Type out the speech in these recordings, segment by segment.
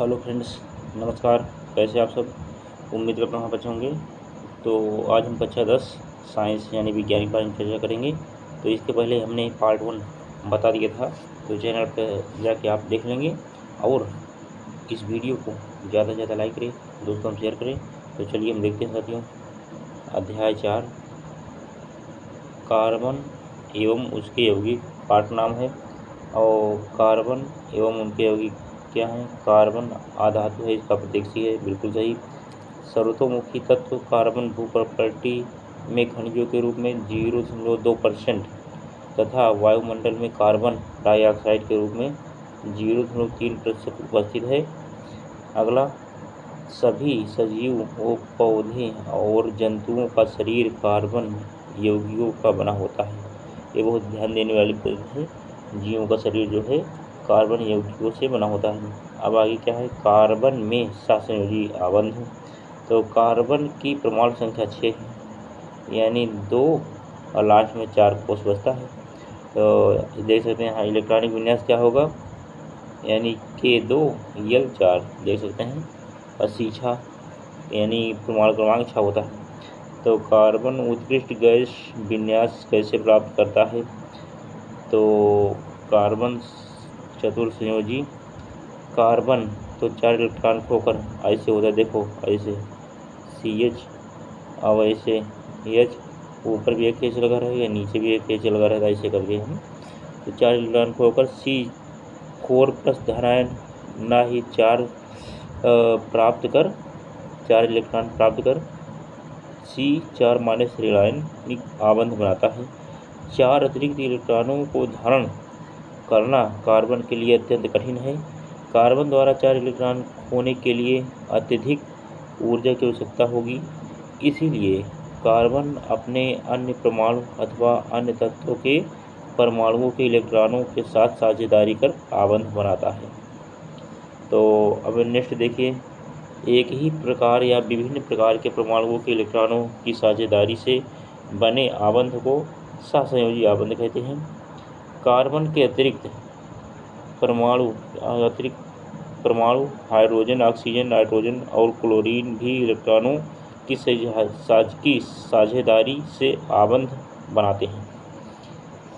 Hello friends, नमस्कार। कैसे आप सब? उम्मीद करता हूँ आप अच्छे होंगे। तो आज हम कक्षा 10 साइंस यानी विज्ञान के बारे में चर्चा करेंगे। तो इसके पहले हमने पार्ट 1 बता दिया था, तो चैनल पर जाके आप देख लेंगे। और इस वीडियो को ज़्यादा से ज़्यादा लाइक करें, दोस्तों में शेयर करें। तो चलिए हम देखते हैं साथियों, अध्याय 4 कार्बन एवं उसके यौगिक पाठ नाम है। और कार्बन एवं उनके यौगिक क्या हैं? कार्बन आधातु है, इसका प्रतीक सी है, बिल्कुल सही। सर्वतोमुखी तत्व कार्बन भू प्रॉपर्टी में खनिजों के रूप में 0.2% तथा वायुमंडल में कार्बन डाइऑक्साइड के रूप में 0.3% उपस्थित है। अगला, सभी सजीव व पौधे और जंतुओं का शरीर कार्बन यौगिकों का बना होता है। ये बहुत ध्यान देने वाली बात है। जीवों का शरीर जो है कार्बन यौगिकों से बना होता है। अब आगे क्या है? कार्बन में सहसंयोजी आबंध। तो कार्बन की परमाणु संख्या 6 है, यानी 2 और लास्ट में 4 कोष बचता है। तो देख सकते हैं, हाँ, इलेक्ट्रॉनिक विन्यास क्या होगा? यानी K2L4 देख सकते हैं। और सीछा यानी परमाणु क्रमांक 6 होता है। तो कार्बन उत्कृष्ट गैस विन्यास कैसे प्राप्त करता है? तो कार्बन चतुर्संयोजी कार्बन तो 4 इलेक्ट्रॉन खोकर ऐसे होता है, देखो ऐसे CH, अब ऐसे H, ऊपर भी एक H लगा रहेगा, नीचे भी एक H लगा रहेगा, ऐसे करके हम तो 4 इलेक्ट्रॉन खोकर C4+ धनायन ना ही 4 इलेक्ट्रॉन प्राप्त कर C4- ऋणायनिक आबंध बनाता है। 4 अतिरिक्त इलेक्ट्रॉनों को धारण करना कार्बन के लिए अत्यंत कठिन है। कार्बन द्वारा 4 इलेक्ट्रॉन खोने के लिए अत्यधिक ऊर्जा की आवश्यकता होगी। इसीलिए कार्बन अपने अन्य परमाणु अथवा अन्य तत्वों के परमाणुओं के इलेक्ट्रॉनों के साथ साझेदारी कर आबंध बनाता है। तो अब नेक्स्ट देखिए, एक ही प्रकार या विभिन्न प्रकार के परमाणुओं के इलेक्ट्रॉनों की साझेदारी से बने आबंध को सहसंयोजी आबंध कहते हैं। कार्बन के अतिरिक्त परमाणु हाइड्रोजन, ऑक्सीजन, नाइट्रोजन और क्लोरीन भी इलेक्ट्रॉनों की साझेदारी से आबंध बनाते हैं।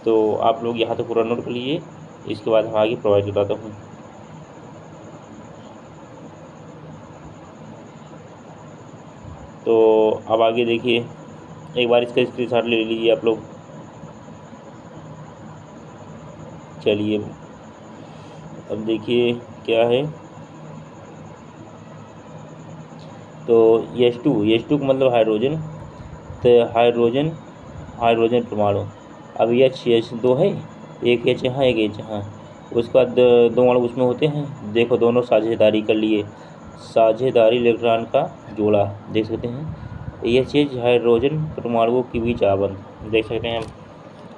तो आप लोग यहाँ तक पूरा नोट कर लीजिए, इसके बाद हम आगे प्रोवाइड बताता हूँ। तो अब आगे देखिए, एक बार इसका स्क्रीनशॉट ले लीजिए आप लोग। चलिए अब देखिए क्या है। तो H2 का मतलब हाइड्रोजन। तो हाइड्रोजन परमाणु। अब H2 है, एक H यहाँ एक H यहाँ, उसके बाद 2 अणु उसमें होते हैं, देखो दोनों साझेदारी कर लिए। साझेदारी इलेक्ट्रॉन का जोड़ा देख सकते हैं। H हाइड्रोजन परमाणुओं के बीच आबंध देख सकते हैं। अब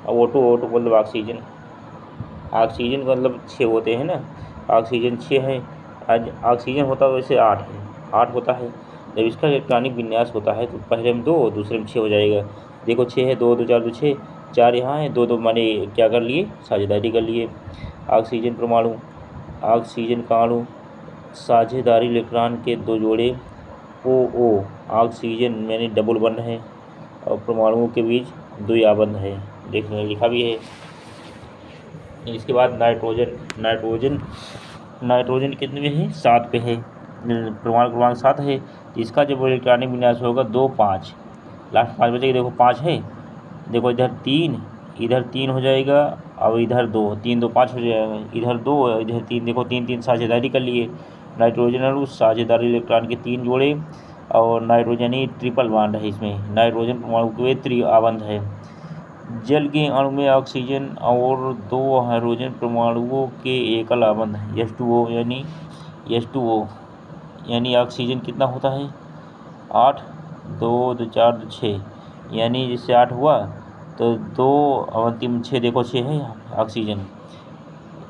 O2 मतलब ऑक्सीजन का मतलब 6 होते हैं ना, ऑक्सीजन 6 है। आज ऑक्सीजन होता है वैसे 8 है, 8 होता है। जब इसका इलेक्ट्रॉनिक विन्यास होता है तो पहले में 2, दूसरे में 6 हो जाएगा। देखो 6 है, 2 2 4 2 6, 4 यहाँ है, 2 2 माने क्या कर लिए? साझेदारी कर लिए। ऑक्सीजन का अणु साझेदारी इलेक्ट्रॉन के 2 जोड़े OO ऑक्सीजन यानी डबल बंध है, और परमाणुओं के बीच द्विआबंध है, देखने में लिखा भी है। इसके बाद नाइट्रोजन कितने में है? 7 पे है, परमाणु क्रमांक 7 है। इसका जब इलेक्ट्रॉनिक विन्यास होगा 2 5, लास्ट 5 बचेगा। देखो 5 है, देखो इधर 3 हो जाएगा, और इधर 2, 3 2 5 हो जाएगा, इधर 2 इधर 3, देखो 3 3 साझेदारी कर लिए। नाइट्रोजन अणु साझेदारी इलेक्ट्रॉन के 3 जोड़े, और नाइट्रोजन ही ट्रिपल बॉन्ड है, इसमें नाइट्रोजन परमाणु के त्रिआबंध है। जल के अणु में ऑक्सीजन और 2 हाइड्रोजन परमाणुओं के एकल आबंध H2O यानी ऑक्सीजन कितना होता है? 8, 2 2 4 2 6, यानी जिससे 8 हुआ तो 2 अंतिम 6, देखो 6 है ऑक्सीजन।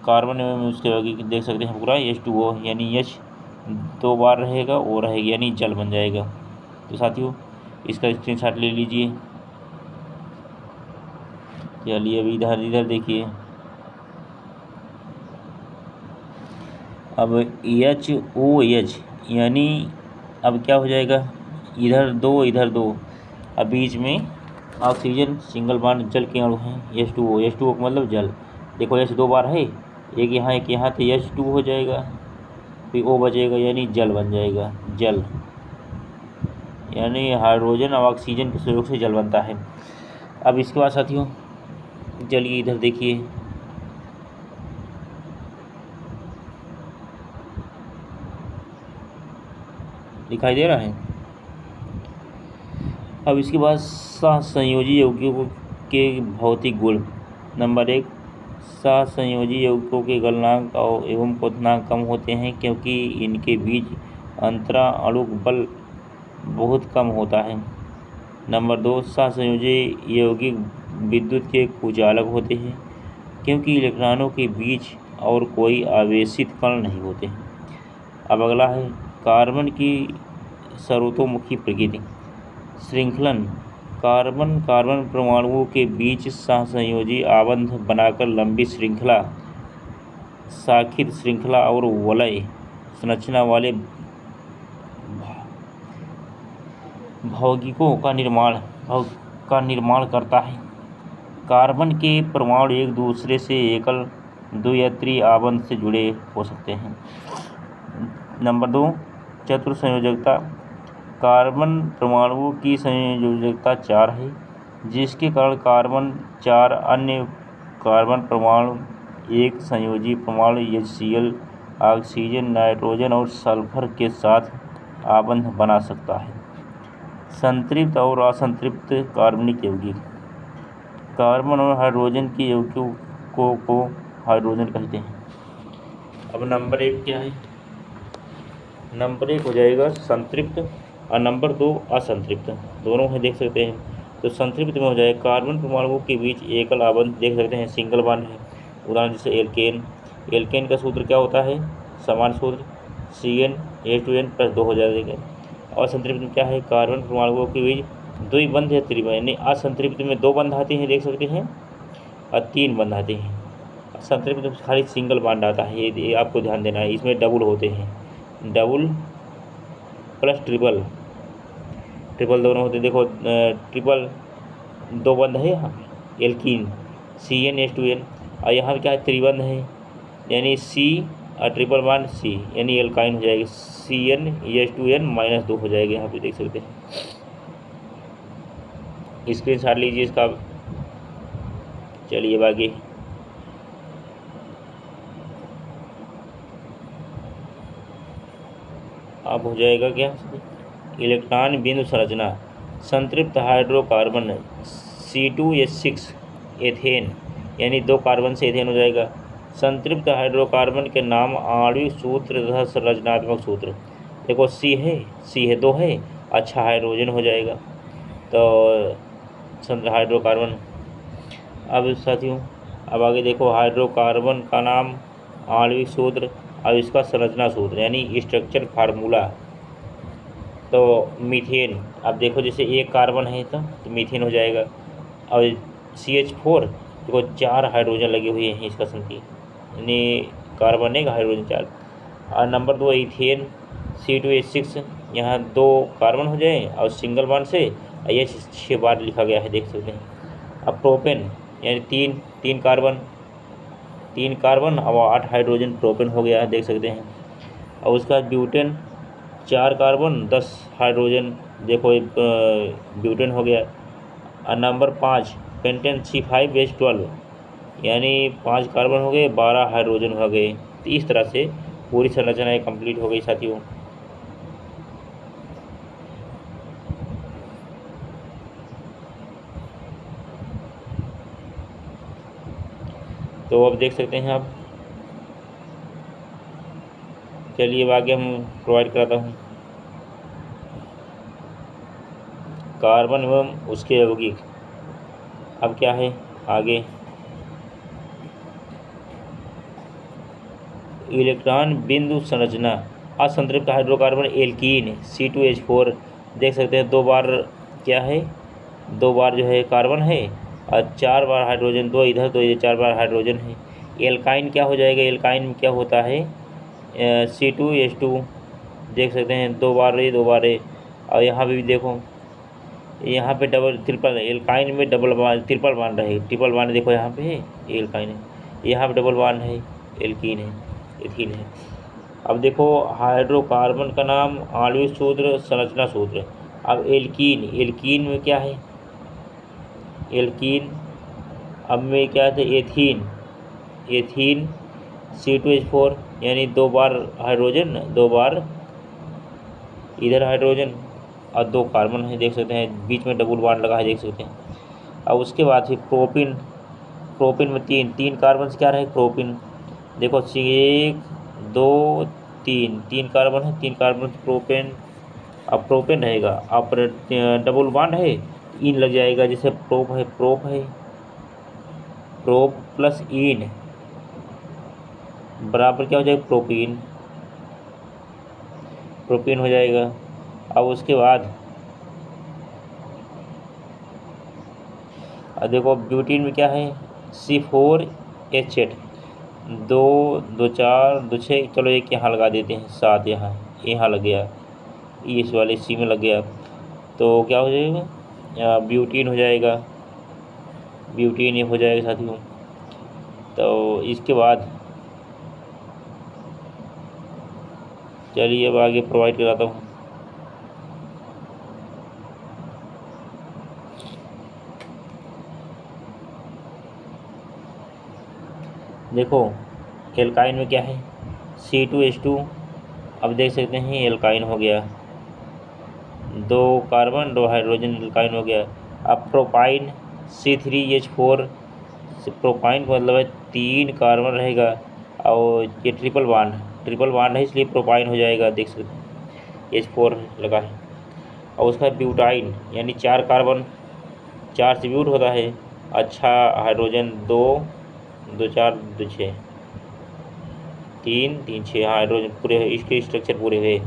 कार्बन में उसके आगे देख सकते हैं पूरा H2O, यानी H 2 बार रहेगा, वो रहेगा, यानी जल बन जाएगा। तो साथियों इसका स्क्रीनशॉट ले लीजिए। चलिए अभी इधर देखिए, अब HOH यानी अब क्या हो जाएगा, इधर दो, अब बीच में ऑक्सीजन सिंगल बॉन्ड जल के अणु हैं H2O का मतलब जल। देखो H 2 बार है, एक यहाँ तो H2 हो जाएगा, फिर O बचेगा यानी जल बन जाएगा। जल यानी हाइड्रोजन और ऑक्सीजन के सहयोग से जल बनता है। अब इसके बाद साथियों चलिए इधर देखिए, दिखाई दे रहा है। अब इसके बाद सहसंयोजी यौगिकों के भौतिक गुण। नंबर 1, सहसंयोजी यौगिकों के गलनांक और एवं क्वथनांक कम होते हैं क्योंकि इनके बीच अंतराणुक बल बहुत कम होता है। नंबर 2, सहसंयोजी यौगिक विद्युत के कुचालक होते हैं क्योंकि इलेक्ट्रॉनों के बीच और कोई आवेशित कण नहीं होते हैं। अब अगला है कार्बन की सर्वतोमुखी प्रकृति। श्रृंखलन, कार्बन परमाणुओं के बीच सहसंयोजी आबंध बनाकर लंबी श्रृंखला, शाखित श्रृंखला और वलय संरचना वाले यौगिकों का निर्माण करता है। कार्बन के परमाणु एक दूसरे से एकल, द्वित्रीय आबंध से जुड़े हो सकते हैं। नंबर 2, चतुर संयोजकता। कार्बन परमाणुओं की संयोजकता 4 है, जिसके कारण कार्बन 4 अन्य कार्बन परमाणु एक संयोजी परमाणु HCl, ऑक्सीजन, नाइट्रोजन और सल्फर के साथ आबंध बना सकता है। संतृप्त और असंतृप्त कार्बनिक यौगिक। कार्बन और हाइड्रोजन के यौगिकों को हाइड्रोजन कहते हैं। अब नंबर 1 क्या है, नंबर 1 हो जाएगा संतृप्त और नंबर 2 असंतृप्त, दोनों है देख सकते हैं। तो संतृप्त में हो जाएगा कार्बन परमाणुओं के बीच एकल आबंध देख सकते हैं, सिंगल बॉन्ड है। उदाहरण जैसे एल्केन का सूत्र क्या होता है, समान सूत्र CnH2n+2 हो जाएगा। असंतृप्त में क्या है, कार्बन परमाणुओं के बीच द्विबंध या त्रिबंध, यानी असंतृप्त में 2 बंध आते हैं देख सकते हैं और 3 बंध आते हैं। संतृप्त में खाली सिंगल बॉन्ड आता है, ये आपको ध्यान देना है। इसमें डबल होते हैं, डबल प्लस ट्रिपल दोनों होते हैं। देखो ट्रिपल 2 बंध है यहाँ एल्कीन CnH2n, और यहाँ क्या है त्रिबंध है, यानी C और ट्रिपल बॉन्ड C यानी एल्काइन हो जाएगी, CnH2n-2 हो जाएगा। यहाँ पे देख सकते हैं, स्क्रीनशॉट लीजिए इसका। चलिए आगे, अब हो जाएगा क्या, इलेक्ट्रॉन बिंदु संरचना। संतृप्त हाइड्रोकार्बन C2H6 एथेन, यानी 2 कार्बन से एथेन हो जाएगा। संतृप्त हाइड्रोकार्बन के नाम, आणविक सूत्र तथा संरचनात्मक सूत्र। देखो C है 2 है, अच्छा हाइड्रोजन हो जाएगा तो हाइड्रोकार्बन। अब साथियों अब आगे देखो, हाइड्रोकार्बन का नाम, आणविक सूत्र और इसका संरचना सूत्र यानी स्ट्रक्चर फार्मूला। तो मीथेन, अब देखो जैसे एक कार्बन है तो मीथेन हो जाएगा। और CH4 देखो 4 हाइड्रोजन लगे हुए हैं इसका संगति, यानी कार्बन एक हाइड्रोजन 4। और नंबर 2 इथेन C2H6, यहाँ 2 कार्बन हो जाए और सिंगल बॉन्ड से H 6 बार लिखा गया है देख सकते हैं। अब प्रोपेन यानी 3 कार्बन और 8 हाइड्रोजन प्रोपेन हो गया है देख सकते हैं। और उसका ब्यूटेन 4 कार्बन 10 हाइड्रोजन, देखो ब्यूटेन हो गया। और नंबर 5 पेंटेन C5H12, यानी 5 कार्बन हो गए 12 हाइड्रोजन हो गए। तो इस तरह से पूरी संरचना कंप्लीट हो गई साथियों। तो अब देख सकते हैं आप, चलिए अब आगे हम प्रोवाइड कराता हूँ कार्बन एवं उसके यौगिक। अब क्या है आगे, इलेक्ट्रॉन बिंदु संरचना। असंतृप्त हाइड्रोकार्बन एल्कीन C2H4 देख सकते हैं, 2 बार क्या है, 2 बार जो है कार्बन है और 4 बार हाइड्रोजन, 2 इधर 2 इधर 4 बार हाइड्रोजन है। एल्काइन क्या हो जाएगा, एल्काइन में क्या होता है, C2H2 देख सकते हैं, 2 बार ये 2 बार ये। और यहाँ पे भी देखो, यहाँ पे डबल ट्रिपल एल्काइन में ट्रिपल बॉन्ड है, ट्रिपल बॉन्ड देखो यहाँ पे है, एल्काइन है, यहाँ पे डबल बॉन्ड है, एल्कीन है, एथीन है। अब देखो हाइड्रोकार्बन का नाम, आणविक सूत्र, संरचना सूत्र। अब एल्कीन, एल्कीन में क्या है, एल्कीन अब में क्या है, एथीन, एथीन C2H4 यानी 2 बार हाइड्रोजन, 2 बार इधर हाइड्रोजन और 2 कार्बन है, देख सकते हैं बीच में डबल बॉन्ड लगा है, देख सकते हैं। अब उसके बाद फिर प्रोपिन, प्रोपिन में तीन कार्बन से क्या रहे, प्रोपिन देखो 1 2 3, 3 कार्बन है, 3 कार्बन से प्रोपेन। अब प्रोपेन रहेगा, अब डबल बॉन्ड है, इन लग जाएगा, जैसे प्रोप है, प्रोप प्लस इन बराबर क्या हो जाएगा, प्रोपीन, प्रोपीन हो जाएगा। अब उसके बाद देखो ब्यूटीन में क्या है, C4H8, 2 2 4 2 6, चलो एक यहाँ लगा देते हैं, 7 यहाँ लग गया, इस वाले C में लग गया, तो क्या हो जाएगा, ब्यूटीन हो जाएगा, ब्यूटीन ये हो जाएगा साथियों। तो इसके बाद चलिए अब आगे प्रोवाइड कराता हूँ। देखो एल्काइन में क्या है, C2H2, अब देख सकते हैं एल्काइन हो गया, 2 कार्बन 2 हाइड्रोजन, एल्काइन हो गया। अब प्रोपाइन C3H4, प्रोपाइन का मतलब है 3 कार्बन रहेगा और ये ट्रिपल बॉन्ड है, इसलिए प्रोपाइन हो जाएगा, देख सकते हैं H4 लगा है। और उसका ब्यूटाइन यानी 4 कार्बन, 4 से ब्यूट होता है, अच्छा हाइड्रोजन 2 2 4 2 6, 3 3 6 हाइड्रोजन पूरे है, इसके स्ट्रक्चर पूरे हुए।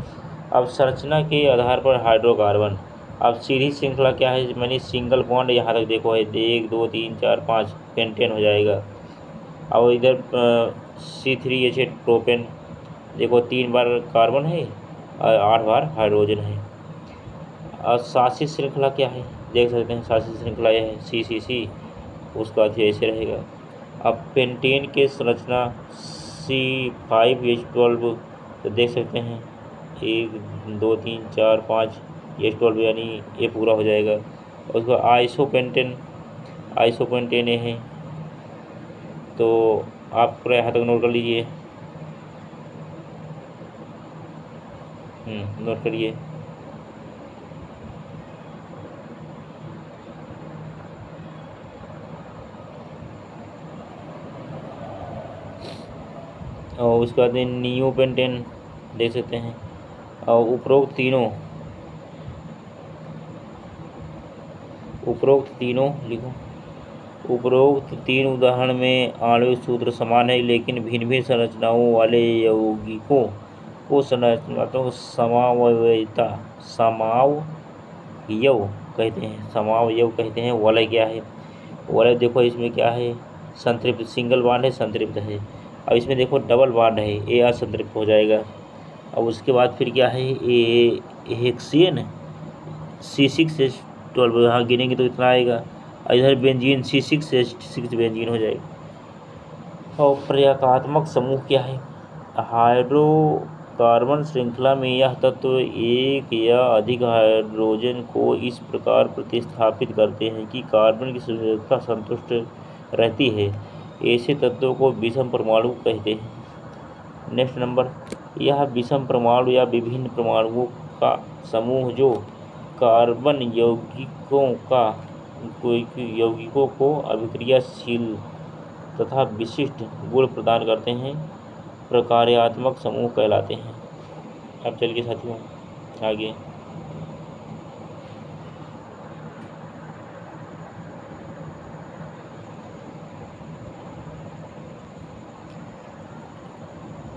अब संरचना के आधार पर हाइड्रोकार्बन, अब सीरीज श्रृंखला क्या है, मैंने सिंगल बॉन्ड यहाँ तक देखो है, 1 2 3 4 5 पेंटेन हो जाएगा। और इधर C3H8 प्रोपेन, देखो 3 बार कार्बन है और 8 बार हाइड्रोजन है। और शासित श्रृंखला क्या है, देख सकते हैं शासित श्रृंखला यह है CCC, उसका अर्थ ऐसे रहेगा। अब पेंटेन के संरचना C5H12, तो देख सकते हैं 1 2 3 4 5 H12 यानी ये पूरा हो जाएगा। और उसका आइसोपेंटेन है, तो आप पूरा यहाँ तक नोट कर लीजिए, नोट करिए। और उसके बाद नियोपेंटेन देख सकते हैं। और उपरोक्त तीनों लिखो, उपरोक्त 3 उदाहरण में आणविक सूत्र समान है, लेकिन भिन्न भिन्न संरचनाओं वाले यौगिकों को संरचनात्मक समावयव कहते हैं। वलय क्या है, वलय देखो इसमें क्या है, संतृप्त, सिंगल बॉन्ड है, संतृप्त है। अब इसमें देखो डबल बॉन्ड है, ये असंतृप्त हो जाएगा। अब उसके बाद फिर क्या है, ये हेक्सेन C6H12, यहाँ गिनेंगे तो इतना आएगा। इधर बेंजीन C6H6 बेंजीन हो जाएगा। और प्रयागात्मक समूह क्या है, हाइड्रोकार्बन श्रृंखला में यह तत्व एक या अधिक हाइड्रोजन को इस प्रकार प्रतिस्थापित करते हैं कि कार्बन की सुरक्षा संतुष्ट रहती है, ऐसे तत्वों को विषम परमाणु कहते हैं। नेक्स्ट नंबर, यह विषम परमाणु या विभिन्न परमाणुओं का समूह जो कार्बन यौगिकों को अभिक्रियाशील तथा विशिष्ट गुण प्रदान करते हैं, प्रकार्यात्मक समूह कहलाते हैं। अब चलिए साथियों आगे।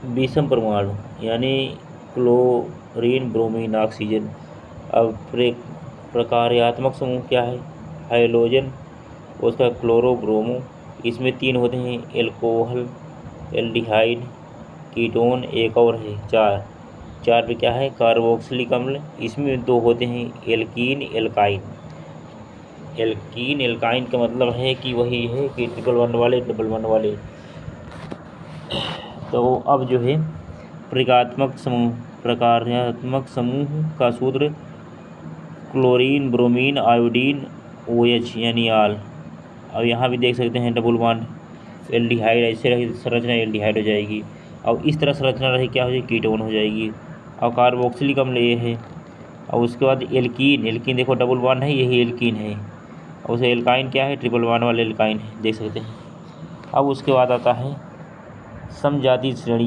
विषम परमाणु यानी क्लोरीन ब्रोमीन ऑक्सीजन। अब प्रकार्यात्मक समूह क्या है, हाइड्रोजन, उसका क्लोरो ब्रोमो, इसमें 3 होते हैं, एल्कोहल, एल्डिहाइड कीटोन एक और है 4। 4 पे क्या है कार्बोक्सिलिक अम्ल, इसमें 2 होते हैं एल्कीन एल्काइन। एल्कीन एल्काइन का मतलब है कि वही है कि ट्रिपल बॉन्ड वाले डबल बॉन्ड वाले। तो अब जो है प्रकार्यात्मक समूह का सूत्र क्लोरीन ब्रोमीन आयोडीन OH यानी आल। अब यहाँ भी देख सकते हैं डबल बॉन्ड एल्डिहाइड, ऐसे रही संरचना एल्डिहाइड हो जाएगी। अब इस तरह संरचना रही क्या हो जाएगी कीटोन हो जाएगी। और कार्बोक्सिलिक अम्ल ये है। और उसके बाद एल्कीन, एल्कीन देखो डबल बॉन्ड है, यही एल्कीन है। और उसे एल्काइन क्या है ट्रिपल बॉन्ड वाले एल्काइन है, देख सकते हैं। अब उसके बाद आता है समजातीय श्रेणी,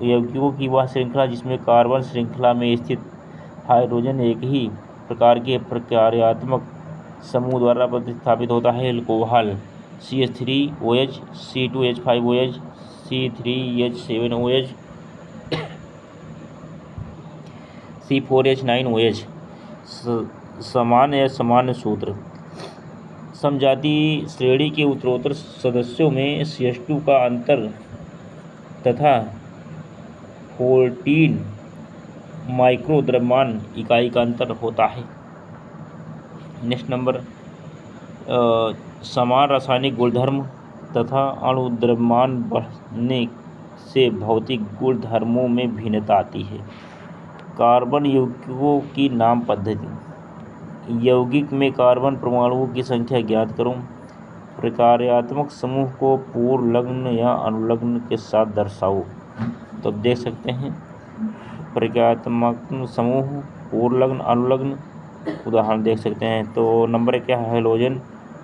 यौगिकों की वह श्रृंखला जिसमें कार्बन श्रृंखला में स्थित हाइड्रोजन एक ही प्रकार के प्रकार्यात्मक समूह द्वारा प्रतिस्थापित होता है। Alcohol CH3OH C2H5OH C3H7OH C4H9OH। सामान्य सूत्र समजातीय श्रेणी के उत्तरोत्तर सदस्यों में CH2 का अंतर तथा 14 माइक्रो द्रव्यमान इकाई का अंतर होता है। नेक्स्ट नंबर समान रासायनिक गुणधर्म तथा अणु द्रव्यमान बढ़ने से भौतिक गुणधर्मों में भिन्नता आती है। कार्बन यौगिकों की नाम पद्धति, यौगिक में कार्बन परमाणुओं की संख्या ज्ञात करो। प्रकार्यात्मक समूह को पूर्वलग्न या अनुलग्न के साथ दर्शाओ। तो देख सकते हैं प्रकार्यात्मक समूह पूर्वलग्न अनुलग्न उदाहरण देख सकते हैं। तो नंबर क्या है हेलोजन,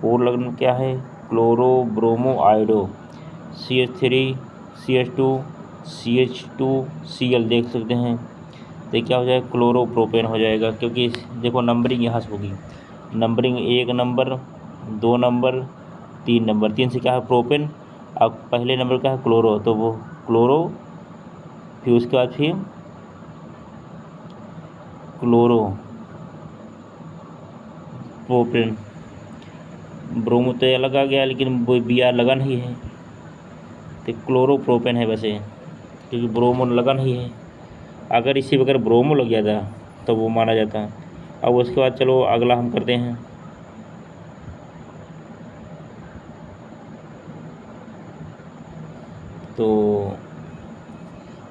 पूर्वलग्न क्या है chloro bromo iodo CH3 CH2 CH2Cl देख सकते हैं। तो क्या हो जाएगा क्लोरोप्रोपेन हो जाएगा, क्योंकि देखो नंबरिंग यहाँ से होगी, नंबरिंग 1 नंबर 2 नंबर 3 नंबर, 3 से क्या है प्रोपेन। अब पहले नंबर का है क्लोरो, तो वो क्लोरो, फिर उसके बाद फिर क्लोरो प्रोपेन। ब्रोमो तो अलग आ गया, लेकिन वो BR लगा नहीं है, तो क्लोरोप्रोपेन है वैसे, क्योंकि ब्रोमो लगा नहीं है। अगर इसी वगैरह ब्रोमो लग जाता तो वो माना जाता। अब उसके बाद चलो अगला हम करते हैं। तो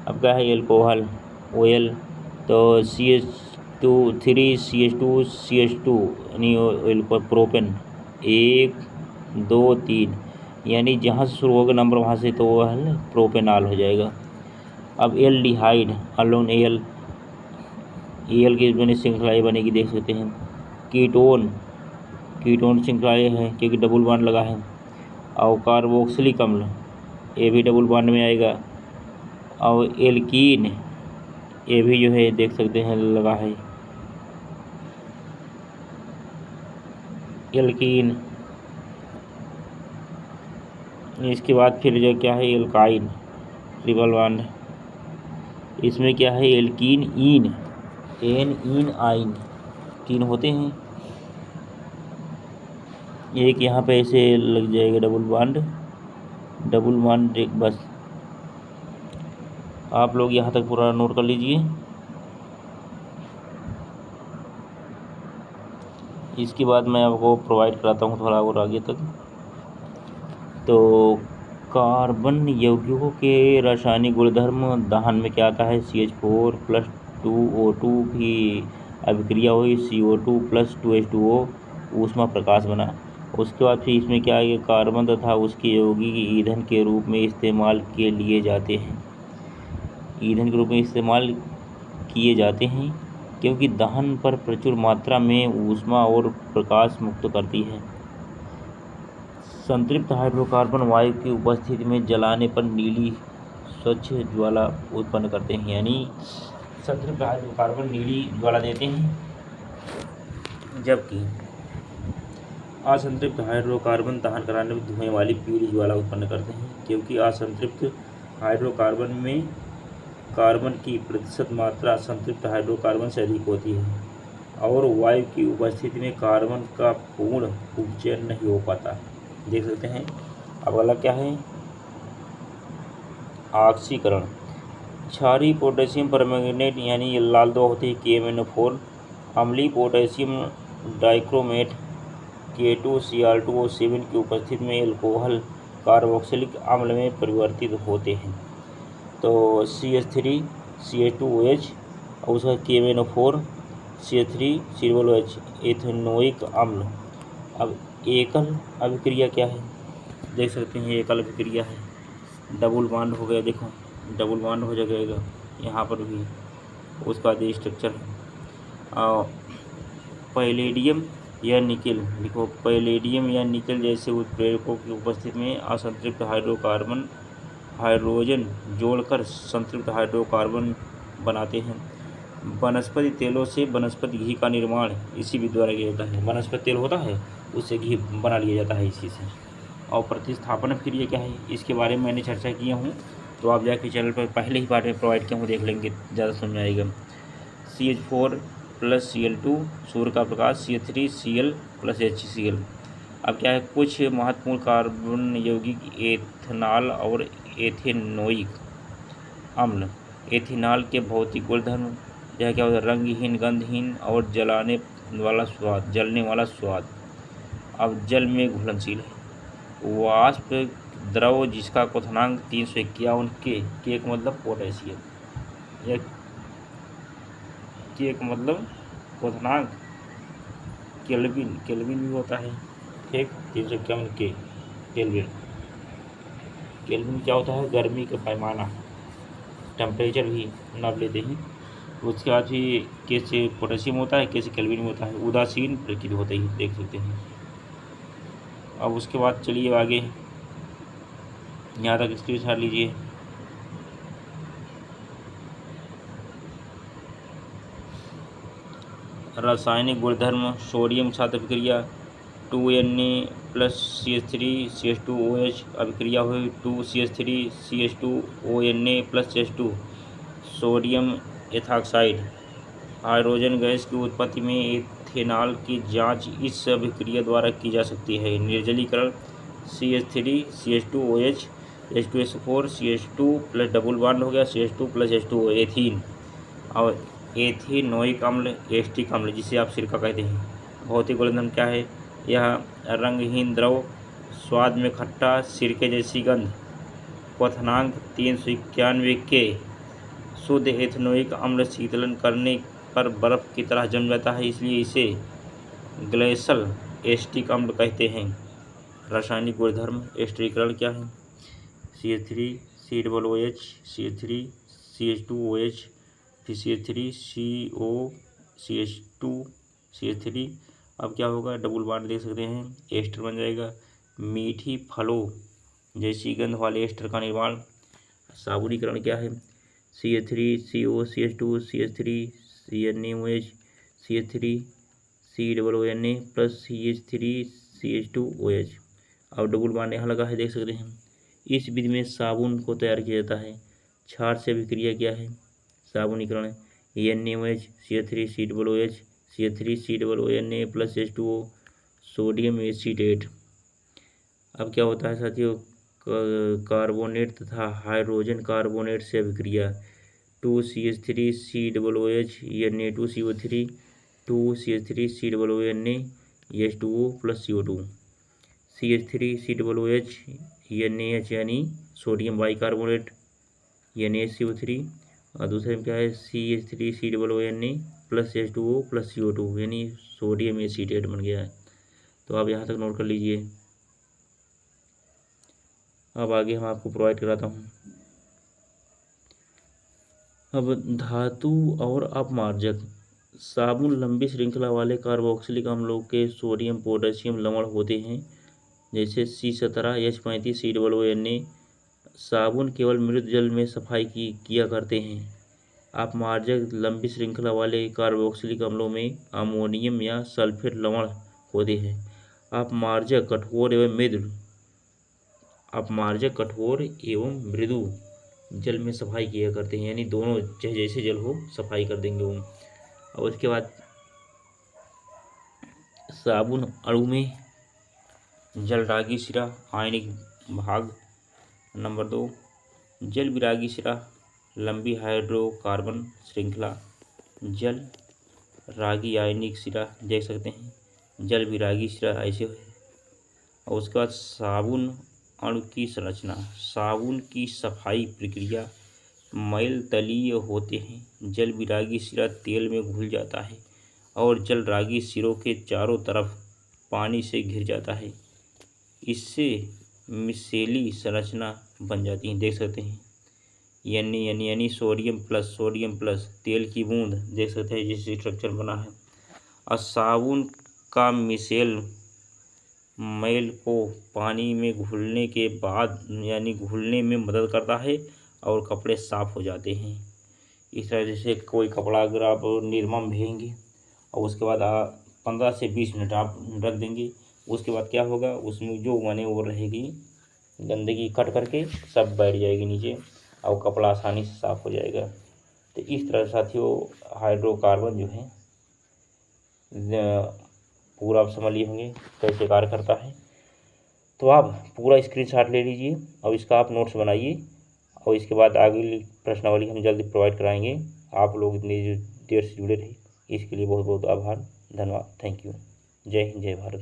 अब क्या है अल्कोहल OL, तो CH2 3 CH2 CH2 यानी प्रोपेन 1 2 3, यानी जहाँ से शुरू होगा नंबर वहाँ से तो वो है प्रोपेनाल हो जाएगा। अब एल्डिहाइड अलोन एल की बनी श्रृंखला बनेगी, देख सकते हैं। कीटोन श्रृंखला है क्योंकि डबल बॉन्ड लगा है। और कार्बोक्सिलिक अम्ल ये भी डबल बॉन्ड में आएगा। और एल्कीन ये भी जो है देख सकते हैं लगा है एल्कीन। इसके बाद फिर जो क्या है एल्काइन ट्रिपल बॉन्ड, इसमें क्या है एल्कीन इन आइन 3 होते हैं। एक यहाँ पे ऐसे लग जाएगा डबल बॉन्ड एक, बस आप लोग यहाँ तक पूरा नोट कर लीजिए। इसके बाद मैं आपको प्रोवाइड कराता हूँ थोड़ा और आगे तक। तो कार्बन यौगिकों के रासायनिक गुणधर्म दहन में क्या आता है CH4+2O2 की अभिक्रिया हुई CO2+2H2O ऊष्मा प्रकाश बना। उसके बाद फिर इसमें क्या है कार्बन तथा उसके यौगिक ईंधन के रूप में इस्तेमाल के लिए जाते हैं, ईंधन के रूप में इस्तेमाल किए जाते हैं क्योंकि दहन पर प्रचुर मात्रा में ऊष्मा और प्रकाश मुक्त करती है। संतृप्त हाइड्रोकार्बन वायु की उपस्थिति में जलाने पर नीली स्वच्छ ज्वाला उत्पन्न करते हैं, यानी संतृप्त हाइड्रोकार्बन नीली ज्वाला देते हैं, जबकि असंतृप्त हाइड्रोकार्बन दहन कराने में धुएं वाली पीली ज्वाला उत्पन्न करते हैं, क्योंकि असंतृप्त हाइड्रोकार्बन में कार्बन की प्रतिशत मात्रा संतृप्त हाइड्रोकार्बन से अधिक होती है और वायु की उपस्थिति में कार्बन का पूर्ण उपचयन नहीं हो पाता। देख सकते हैं। अब अगला क्या है ऑक्सीकरण। क्षारीय पोटेशियम परमैंगनेट यानी लाल दवा होती है KMnO4। अम्लीय पोटेशियम डाइक्रोमेट K2Cr2O7 की उपस्थिति में एल्कोहल कार्बोक्सिलिक अम्ल में परिवर्तित होते हैं। तो CH3 CH2OH और उसका KMnO4 CH3COOH एथेनोइक अम्ल। अब एकल अभिक्रिया क्या है, देख सकते हैं एकल अभिक्रिया है, डबल बॉन्ड हो गया, देखो डबल बॉन्ड हो जाएगा यहाँ पर भी, उसका आदि स्ट्रक्चर है। और पैलेडियम या निकेल, देखो पैलेडियम या निकेल जैसे उत्प्रेरकों की उपस्थिति में असंतृप्त हाइड्रोकार्बन हाइड्रोजन जोड़कर संतृप्त हाइड्रोकार्बन बनाते हैं। वनस्पति तेलों से वनस्पति घी का निर्माण इसी विधि द्वारा किया जाता है। वनस्पति तेल होता है उससे घी बना लिया जाता है इसी से। और प्रतिस्थापन अभिक्रिया क्या है, इसके बारे में मैंने चर्चा किया हूँ, तो आप जाके चैनल पर पहले ही बार में प्रोवाइड किया हूँ, देख लेंगे, ज़्यादा समझ आएगा। CH4 + Cl2 सूर्य का प्रकाश CH3Cl + HCl। अब क्या है, कुछ महत्वपूर्ण कार्बन यौगिक एथेनॉल और एथेनोइक अम्ल। एथेनॉल के भौतिक गुणधर्म यह क्या होता है, रंगहीन, गंधहीन और जलने वाला स्वाद। अब जल में घुलनशील है। वाष्प द्रव जिसका क्वथनांक 351 के का मतलब पोटेशियम, या के का मतलब क्वथनांक केल्विन भी होता है, ठीक, 351 केल्विन। केल्विन क्या होता है, गर्मी का पैमाना, टेम्परेचर भी नाप लेते हैं। उसके बाद भी कैसे पोटेशियम होता है, कैसे केल्विन में होता है, उदासीन प्रकृति होता है, देख सकते हैं। अब उसके बाद चलिए आगे, यहाँ तक स्क्रीनशॉट लीजिए। रासायनिक गुणधर्म सोडियम साथ अभिक्रिया 2Na + CH3CH2OH अभिक्रिया हुई 2CH3CH2ONA + H2 sodium ethoxide. Hydrogen gas की उत्पत्ति में एथेनॉल की जांच इस अभिक्रिया द्वारा की जा सकती है। निर्जलीकरण CH3CH2OH H2SO4 CH2 + double bond हो गया CH2 + H2O एथीन। और एथेनोइक अम्ल एस्टिक अम्ल जिसे आप सिरका कहते हैं। भौतिक गुणधर्म क्या है, यह रंगहीन द्रव, स्वाद में खट्टा, सिरके जैसी गंध, क्वथनांक 391 के। शुद्ध एथेनोइक अम्ल शीतलन करने पर बर्फ की तरह जम जाता है, इसलिए इसे ग्लेशियल एस्टिक अम्ल कहते हैं। रासायनिक गुणधर्म एस्टरीकरण क्या है, CH3COOH CH3CH2OH फिर CH3CO CH2 CH3। अब क्या होगा, डबल बॉन्ड देख सकते हैं, एस्टर बन जाएगा। मीठी फलों जैसी गंध वाले एस्टर का निर्माण। साबुनीकरण क्या है, CH3CO CH2 CH3 CNaOH CH3COONA + CH3 CH2OH। और डबल बॉन्ड यहाँ लगा है, देख सकते हैं। इस विधि में साबुन को तैयार किया जाता है। क्षार से अभिक्रिया क्या है, साबुनीकरण NaOH CH3COOH CH3COONA + H2O sodium acetate. अब क्या होता है साथियों, कार्बोनेट तथा हाइड्रोजन कार्बोनेट से अभिक्रिया 2CH3COOH Na2CO3 2CH3COONA H2O + CO2 CH3COOH NaH यानी सोडियम बाइकार्बोनेट NaCO3। और दूसरे में क्या है, CH3COONA + H2O + CO2 यानी सोडियम एसीटेट बन गया है। तो आप यहाँ तक नोट कर लीजिए। अब आगे हम आपको प्रोवाइड कराता हूँ। अब धातु और अपमार्जक। साबुन लंबी श्रृंखला वाले कार्बोक्सिलिक अम्लों के सोडियम पोटेशियम लवण होते हैं, जैसे C17 H35 COONA। साबुन केवल मृत जल में सफाई किया करते हैं। अपमार्जक लंबी श्रृंखला वाले कार्बोक्सिलिक अम्लों में अमोनियम या सल्फेट लवण होते हैं। अपमार्जक कठोर एवं मृदु जल में सफाई किया करते हैं, यानी दोनों जैसे जल हो सफाई कर देंगे वो। और उसके बाद साबुन अणु में जलरागी सिरा आयनिक भाग। नंबर 2 जल विरागी सिरा लंबी हाइड्रोकार्बन श्रृंखला। जल रागी आयनिक सिरा देख सकते हैं, जल विरागी सिरा ऐसे है। और उसके बाद साबुन अणु की संरचना। साबुन की सफाई प्रक्रिया मैल तलीय होते हैं। जल विरागी सिरा तेल में घुल जाता है और जल रागी सिरों के चारों तरफ पानी से घिर जाता है। इससे मिसेली संरचना बन जाती है, देख सकते हैं। यानी सोडियम प्लस तेल की बूंद देख सकते हैं जिससे स्ट्रक्चर बना है। और साबुन का मिसेल मैल को पानी में घुलने के बाद यानी घुलने में मदद करता है और कपड़े साफ हो जाते हैं। इस तरह से कोई कपड़ा अगर आप निरमा में भेजेंगे और उसके बाद 15 से 20 मिनट आप रख देंगे, उसके बाद क्या होगा, उसमें जो माने वो रहेगी गंदगी कट करके सब बैठ जाएगी नीचे और कपड़ा आसानी से साफ हो जाएगा। तो इस तरह साथियों हाइड्रोकार्बन जो है पूरा आप समझ लिए होंगे कैसे कार्य करता है। तो आप पूरा स्क्रीनशॉट ले लीजिए और इसका आप नोट्स बनाइए और इसके बाद आगे प्रश्नावली हम जल्दी प्रोवाइड कराएंगे। आप लोग इतनी देर से जुड़े रहे इसके लिए बहुत बहुत आभार, धन्यवाद, थैंक यू। जय हिंद, जय भारत।